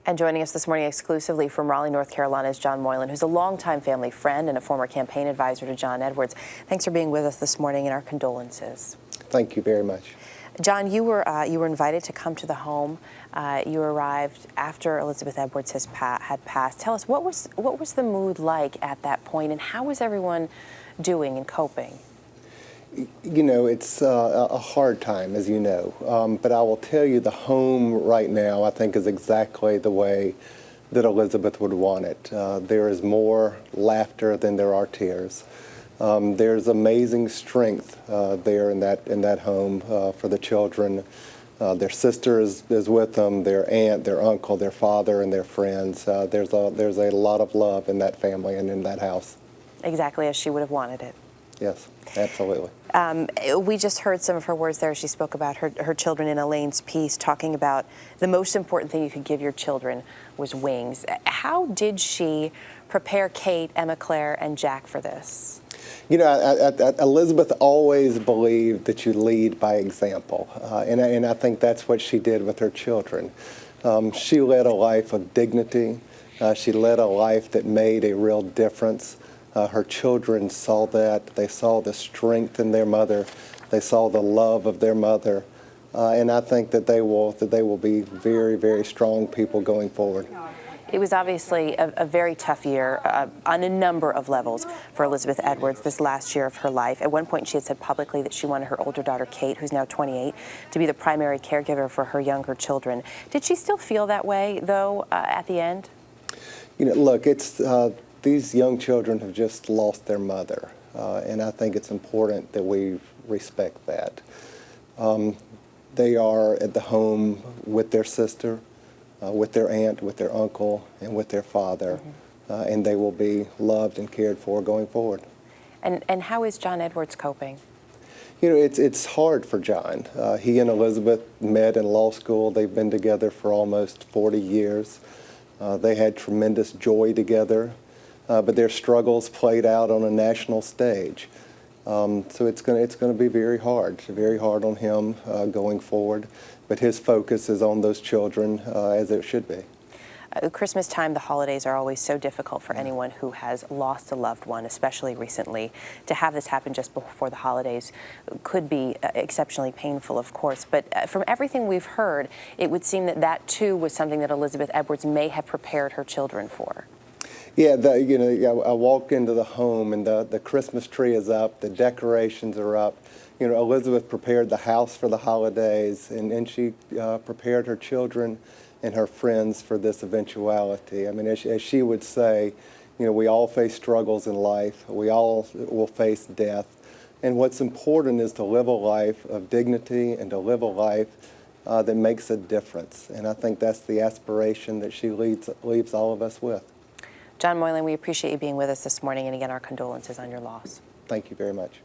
And joining us this morning exclusively from Raleigh, North Carolina is John Moylan, who's a longtime family friend and a former campaign advisor to John Edwards. Thanks for being with us this morning, and our condolences. Thank you very much. John, you were invited to come to the home. You arrived after Elizabeth Edwards had passed. Tell us, what was the mood like at that point, and how was everyone doing and coping? You know, it's a hard time, as you know, but I will tell you the home right now, I think, is exactly the way that Elizabeth would want it. There is more laughter than there are tears. There's amazing strength there in that home for the children. Their sister is with them, their aunt, their uncle, their father, and their friends. There's a lot of love in that family and in that house. Exactly as she would have wanted it. Yes, absolutely. We just heard some of her words there. She spoke about her children in Elaine's piece, talking about the most important thing you could give your children was wings. How did she prepare Kate, Emma Claire, and Jack for this? You know, Elizabeth always believed that you lead by example, and I think that's what she did with her children. She led a life of dignity. She led a life that made a real difference. Her children saw that. They saw the strength in their mother. They saw the love of their mother. And I think that they will be very, very strong people going forward. It was obviously a very tough year on a number of levels for Elizabeth Edwards this last year of her life. At one point, she had said publicly that she wanted her older daughter, Kate, who's now 28, to be the primary caregiver for her younger children. Did she still feel that way, though, at the end? You know, look, it's these young children have just lost their mother, and I think it's important that we respect that. They are at the home with their sister, with their aunt, with their uncle, and with their father, and they will be loved and cared for going forward. And how is John Edwards coping? You know, it's hard for John. He and Elizabeth met in law school. They've been together for almost 40 years. They had tremendous joy together. But their struggles played out on a national stage. So it's going to be very hard on him going forward. But his focus is on those children, as it should be. Christmas time, the holidays are always so difficult for anyone who has lost a loved one, especially recently. To have this happen just before the holidays could be exceptionally painful, of course. But from everything we've heard, it would seem that too was something that Elizabeth Edwards may have prepared her children for. Yeah, you know, I walk into the home and the Christmas tree is up, the decorations are up. You know, Elizabeth prepared the house for the holidays, and she prepared her children and her friends for this eventuality. I mean, as she would say, you know, we all face struggles in life. We all will face death. And what's important is to live a life of dignity and to live a life that makes a difference. And I think that's the aspiration that she leaves all of us with. John Moylan, we appreciate you being with us this morning, and again, our condolences on your loss. Thank you very much.